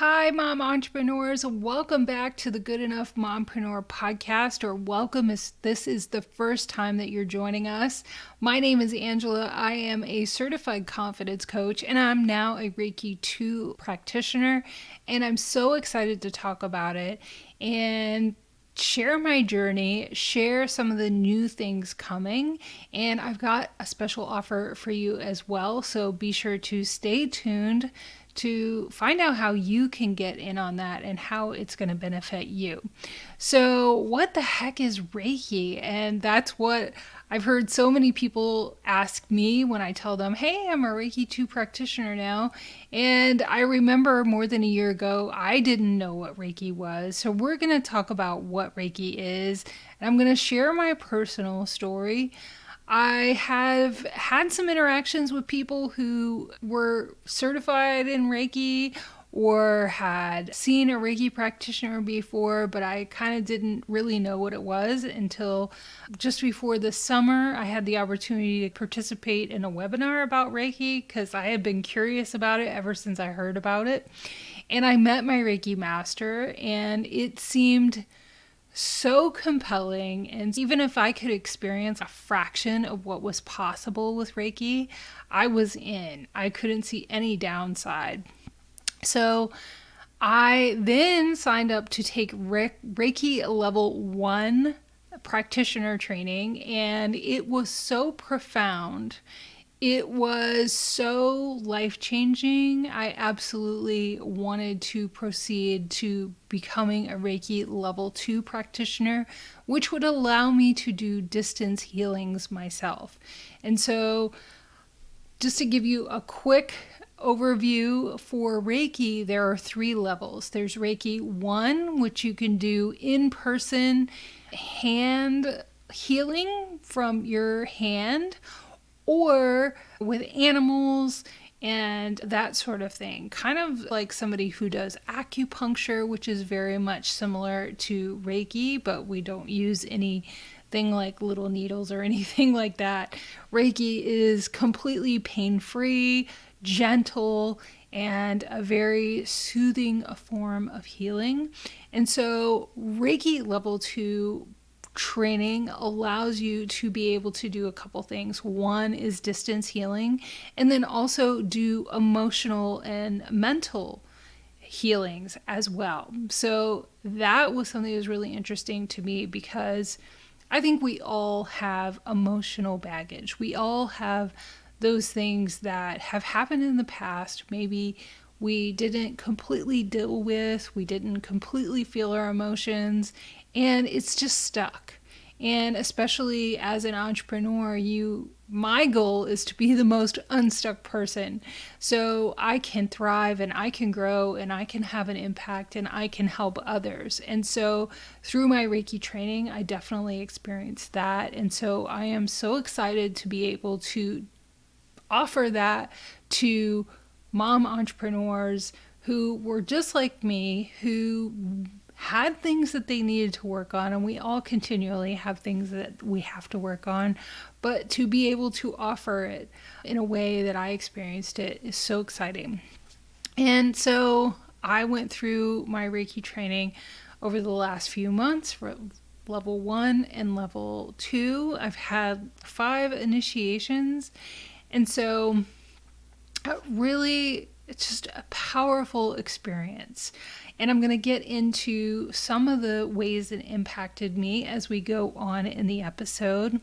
Hi, mom entrepreneurs. Welcome back to the Good Enough Mompreneur Podcast, or welcome if this is the first time that you're joining us. My name is Angela. I am a certified confidence coach, and I'm now a Reiki II practitioner, and I'm so excited to talk about it and share my journey, share some of the new things coming, and I've got a special offer for you as well, so be sure to stay tuned to find out how you can get in on that and how it's going to benefit you. So, what the heck is Reiki? And that's what I've heard so many people ask me when I tell them, hey, I'm a Reiki II practitioner now. And I remember more than a year ago, I didn't know what Reiki was. So, we're going to talk about what Reiki is. And I'm going to share my personal story. I have had some interactions with people who were certified in Reiki or had seen a Reiki practitioner before, but I kind of didn't really know what it was until just before the summer. I had the opportunity to participate in a webinar about Reiki because I had been curious about it ever since I heard about it. And I met my Reiki master, and it seemed so compelling. And even if I could experience a fraction of what was possible with Reiki, I was in. I couldn't see any downside. So I then signed up to take Reiki level 1 practitioner training, and it was so profound. It was so life-changing. I absolutely wanted to proceed to becoming a Reiki level 2 practitioner, which would allow me to do distance healings myself. And so, just to give you a quick overview for Reiki, there are 3 levels. There's Reiki 1, which you can do in person, hand healing from your hand, or with animals and that sort of thing. Kind of like somebody who does acupuncture, which is very much similar to Reiki, but we don't use anything like little needles or anything like that. Reiki is completely pain-free, gentle, and a very soothing form of healing. And so Reiki level 2 training allows you to be able to do a couple things. One is distance healing, and then also do emotional and mental healings as well. So that was something that was really interesting to me because I think we all have emotional baggage. We all have those things that have happened in the past. Maybe we didn't completely deal with, we didn't completely feel our emotions, and it's just stuck. And especially as an entrepreneur, my goal is to be the most unstuck person. So I can thrive and I can grow and I can have an impact and I can help others. And so through my Reiki training, I definitely experienced that. And so I am so excited to be able to offer that to mom entrepreneurs who were just like me, who had things that they needed to work on, and we all continually have things that we have to work on, but to be able to offer it in a way that I experienced it is so exciting. And so I went through my Reiki training over the last few months for level 1 and level 2. I've had 5 initiations, and so really it's just a powerful experience. And I'm going to get into some of the ways it impacted me as we go on in the episode.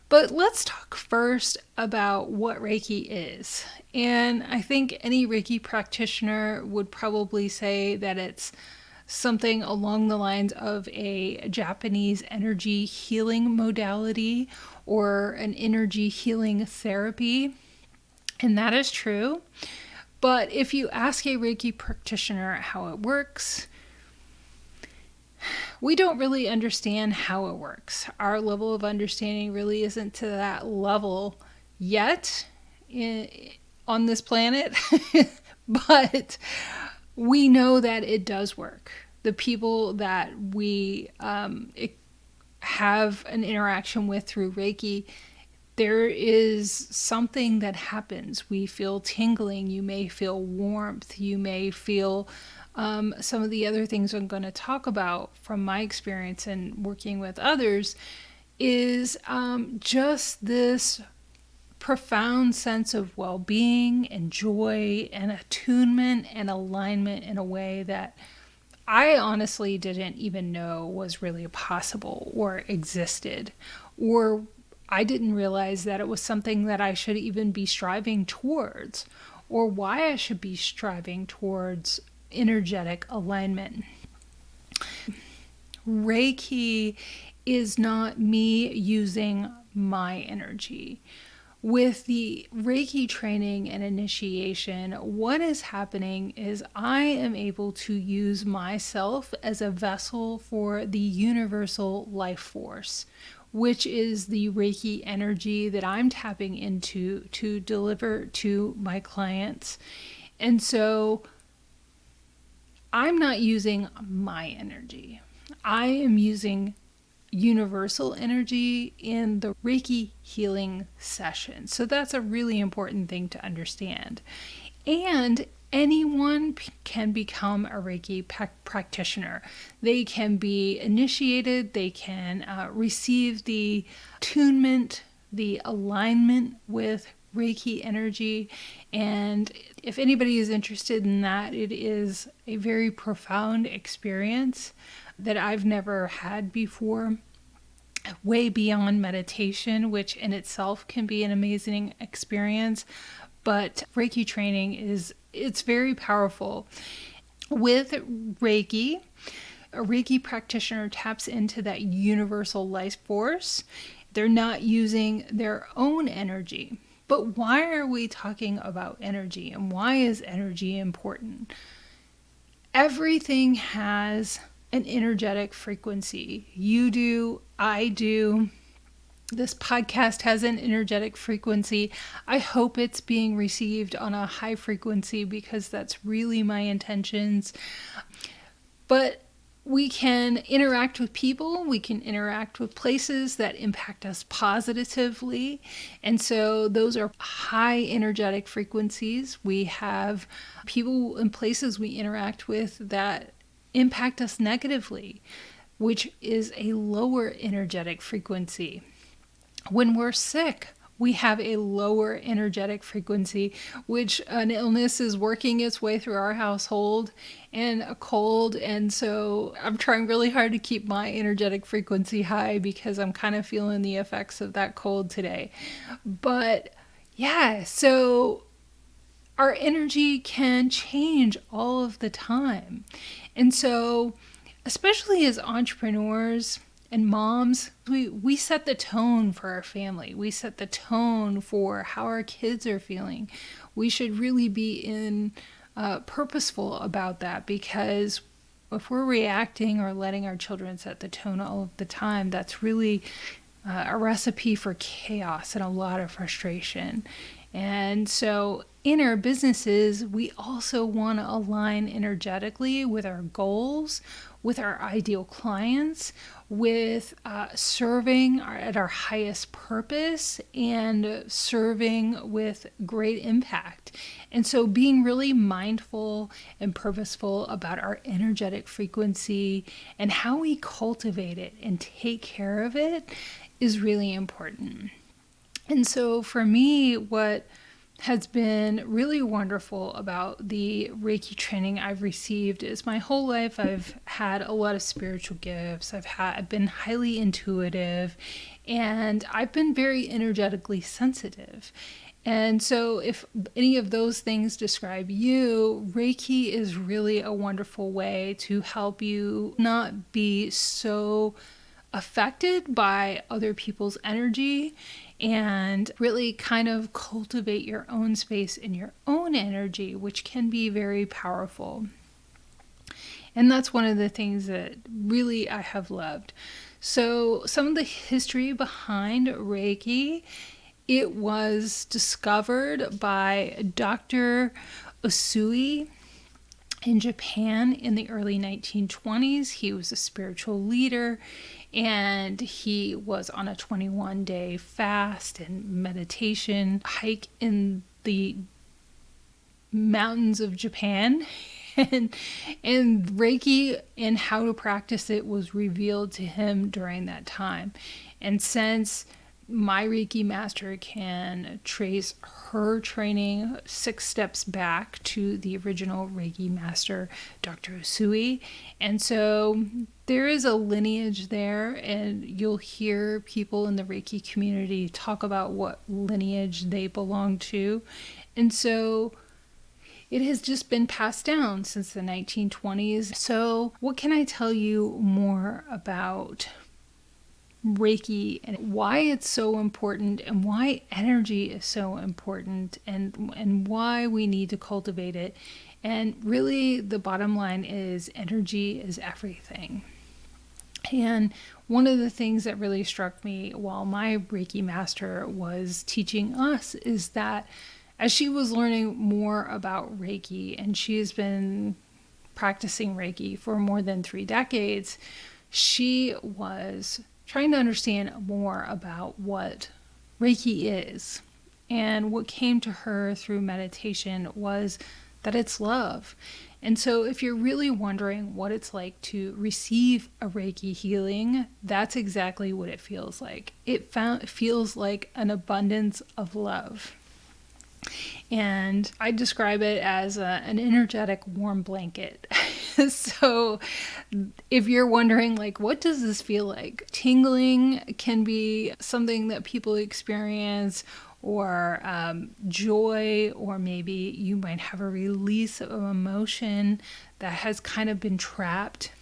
But let's talk first about what Reiki is. And I think any Reiki practitioner would probably say that it's something along the lines of a Japanese energy healing modality or an energy healing therapy. And that is true. But if you ask a Reiki practitioner how it works, we don't really understand how it works. Our level of understanding really isn't to that level yet on this planet, but we know that it does work. The people that we have an interaction with through Reiki, there is something that happens. We feel tingling. You may feel warmth. You may feel some of the other things I'm going to talk about from my experience and working with others is just this profound sense of well-being and joy and attunement and alignment in a way that I honestly didn't even know was really possible or existed, or I didn't realize that it was something that I should even be striving towards, or why I should be striving towards energetic alignment. Reiki is not me using my energy. With the Reiki training and initiation, what is happening is I am able to use myself as a vessel for the universal life force, which is the Reiki energy that I'm tapping into to deliver to my clients. And so I'm not using my energy. I am using universal energy in the Reiki healing session. So that's a really important thing to understand. And anyone can become a Reiki practitioner. They can be initiated, they can receive the attunement, the alignment with Reiki energy. And if anybody is interested in that, it is a very profound experience that I've never had before, way beyond meditation, which in itself can be an amazing experience. But Reiki training it's very powerful. With Reiki, a Reiki practitioner taps into that universal life force. They're not using their own energy. But why are we talking about energy, and why is energy important? Everything has an energetic frequency. You do, I do. This podcast has an energetic frequency. I hope it's being received on a high frequency because that's really my intentions. But we can interact with people, we can interact with places that impact us positively. And so those are high energetic frequencies. We have people and places we interact with that impact us negatively, which is a lower energetic frequency. When we're sick, we have a lower energetic frequency, which an illness is working its way through our household, and a cold. And so I'm trying really hard to keep my energetic frequency high because I'm kind of feeling the effects of that cold today. But yeah, so our energy can change all of the time. And so, especially as entrepreneurs and moms, we set the tone for our family. We set the tone for how our kids are feeling. We should really be purposeful about that, because if we're reacting or letting our children set the tone all of the time, that's really a recipe for chaos and a lot of frustration. And so in our businesses, we also want to align energetically with our goals, with our ideal clients, with serving at our highest purpose and serving with great impact. And so being really mindful and purposeful about our energetic frequency and how we cultivate it and take care of it is really important. And so for me, what has been really wonderful about the Reiki training I've received is my whole life I've had a lot of spiritual gifts. I've been highly intuitive, and I've been very energetically sensitive. And so if any of those things describe you, Reiki is really a wonderful way to help you not be so affected by other people's energy and really kind of cultivate your own space in your own energy, which can be very powerful. And that's one of the things that really I have loved. So some of the history behind Reiki: it was discovered by Dr. Usui in Japan in the early 1920s. He was a spiritual leader, and he was on a 21-day fast and meditation hike in the mountains of Japan. and and Reiki and how to practice it was revealed to him during that time. And since my Reiki master can trace her training 6 steps back to the original Reiki master, Dr. Usui. And so there is a lineage there, and you'll hear people in the Reiki community talk about what lineage they belong to. And so it has just been passed down since the 1920s. So what can I tell you more about Reiki and why it's so important, and why energy is so important, and why we need to cultivate it? And really the bottom line is energy is everything. And one of the things that really struck me while my Reiki master was teaching us is that as she was learning more about Reiki, and she has been practicing Reiki for more than 3 decades, she was trying to understand more about what Reiki is. And what came to her through meditation was that it's love. And so if you're really wondering what it's like to receive a Reiki healing, that's exactly what it feels like. It feels like an abundance of love. And I describe it as an energetic warm blanket. So if you're wondering, like, what does this feel like? Tingling can be something that people experience, or joy, or maybe you might have a release of emotion that has kind of been trapped.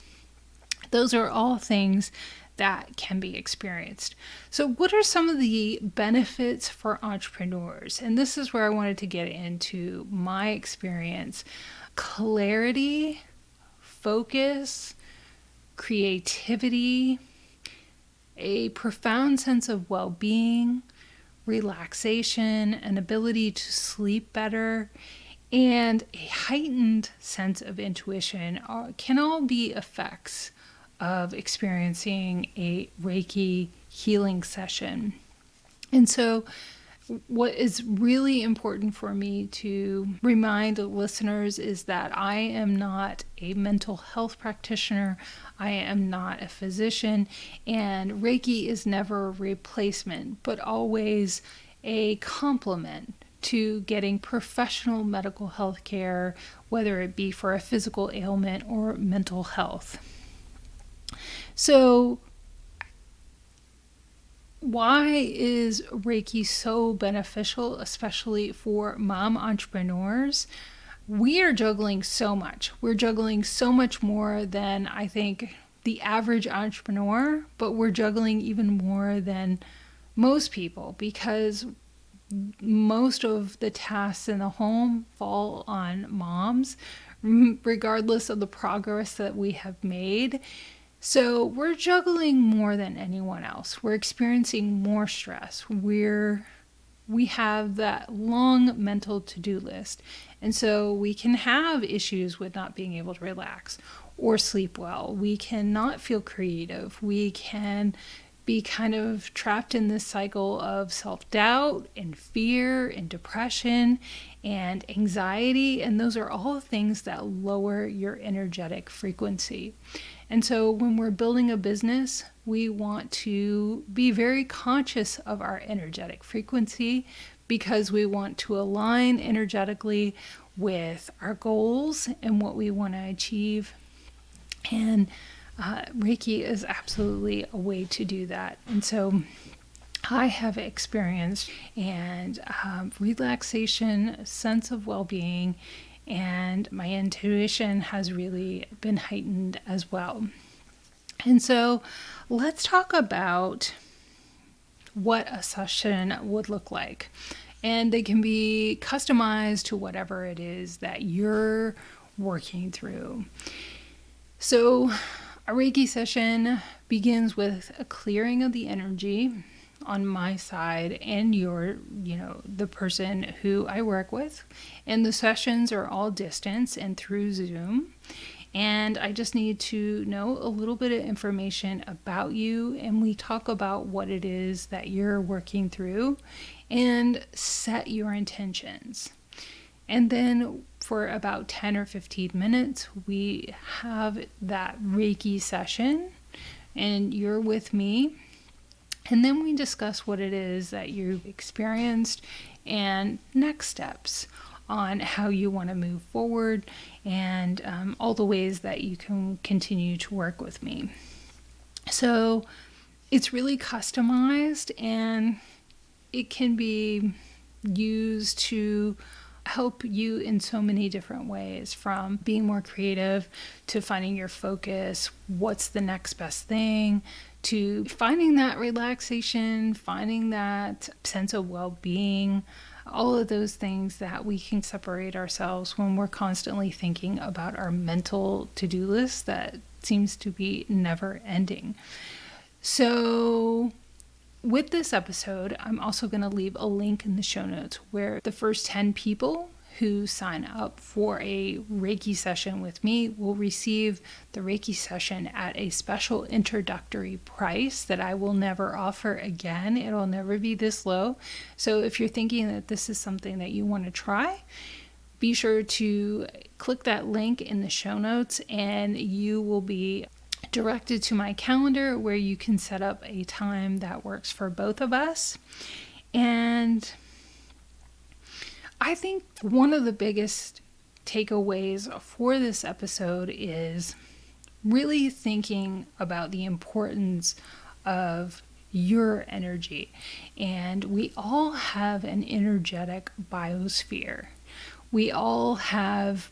Those are all things that can be experienced. So what are some of the benefits for entrepreneurs? And this is where I wanted to get into my experience. Clarity, focus, creativity, a profound sense of well-being, relaxation, an ability to sleep better, and a heightened sense of intuition can all be effects of experiencing a Reiki healing session. And so what is really important for me to remind listeners is that I am not a mental health practitioner. I am not a physician, and Reiki is never a replacement, but always a complement to getting professional medical health care, whether it be for a physical ailment or mental health. So why is Reiki so beneficial, especially for mom entrepreneurs? We are juggling so much. We're juggling so much more than I think the average entrepreneur, but we're juggling even more than most people, because most of the tasks in the home fall on moms, regardless of the progress that we have made. So we're juggling more than anyone else. We're experiencing more stress. We have that long mental to-do list. And so we can have issues with not being able to relax or sleep well. We cannot feel creative. We can be kind of trapped in this cycle of self-doubt and fear and depression and anxiety. And those are all things that lower your energetic frequency. And so when we're building a business, we want to be very conscious of our energetic frequency, because we want to align energetically with our goals and what we want to achieve. And Reiki is absolutely a way to do that. And so I have experienced and relaxation, a sense of well-being, and my intuition has really been heightened as well. And so let's talk about what a session would look like. And they can be customized to whatever it is that you're working through. So a Reiki session begins with a clearing of the energy on my side and the person who I work with. And the sessions are all distance and through Zoom. And I just need to know a little bit of information about you. And we talk about what it is that you're working through and set your intentions. And then for about 10 or 15 minutes. We have that Reiki session, and you're with me. And then we discuss what it is that you've experienced and next steps on how you want to move forward, and all the ways that you can continue to work with me. So it's really customized, and it can be used to help you in so many different ways, from being more creative to finding your focus, what's the next best thing, to finding that relaxation, finding that sense of well-being, all of those things that we can separate ourselves when we're constantly thinking about our mental to-do list that seems to be never ending. So with this episode, I'm also going to leave a link in the show notes where the first 10 people who sign up for a Reiki session with me will receive the Reiki session at a special introductory price that I will never offer again. It'll never be this low. So if you're thinking that this is something that you want to try, be sure to click that link in the show notes, and you will be directed to my calendar where you can set up a time that works for both of us. And I think one of the biggest takeaways for this episode is really thinking about the importance of your energy. And we all have an energetic biosphere. We all have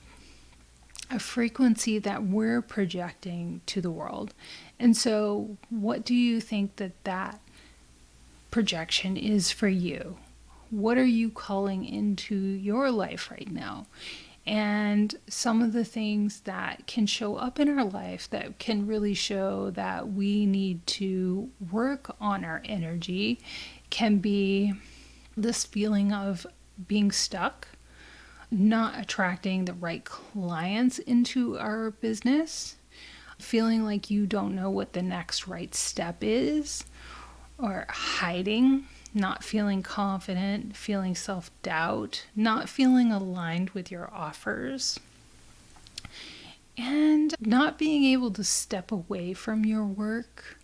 a frequency that we're projecting to the world. And so what do you think that projection is for you? What are you calling into your life right now? And some of the things that can show up in our life that can really show that we need to work on our energy can be this feeling of being stuck, not attracting the right clients into our business, feeling like you don't know what the next right step is, or hiding, not feeling confident, feeling self-doubt, not feeling aligned with your offers, and not being able to step away from your work.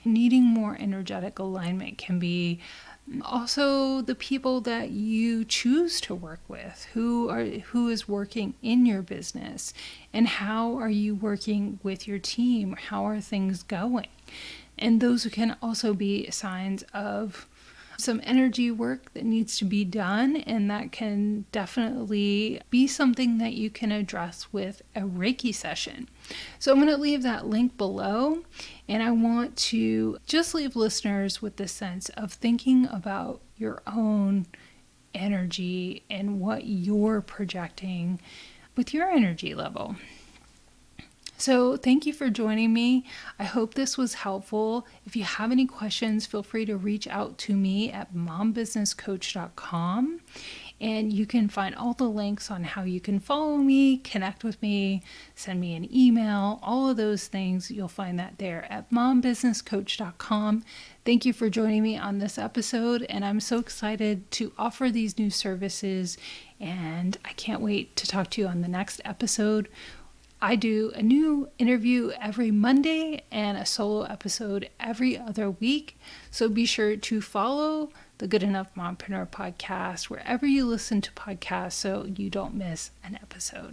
Needing more energetic alignment can be also the people that you choose to work with, who is working in your business, and how are you working with your team? How are things going? And those can also be signs of some energy work that needs to be done, and that can definitely be something that you can address with a Reiki session. So I'm going to leave that link below, and I want to just leave listeners with the sense of thinking about your own energy and what you're projecting with your energy level. So thank you for joining me. I hope this was helpful. If you have any questions, feel free to reach out to me at mombusinesscoach.com. And you can find all the links on how you can follow me, connect with me, send me an email, all of those things. You'll find that there at mombusinesscoach.com. Thank you for joining me on this episode. And I'm so excited to offer these new services. And I can't wait to talk to you on the next episode. I do a new interview every Monday and a solo episode every other week. So be sure to follow the Good Enough Mompreneur Podcast wherever you listen to podcasts so you don't miss an episode.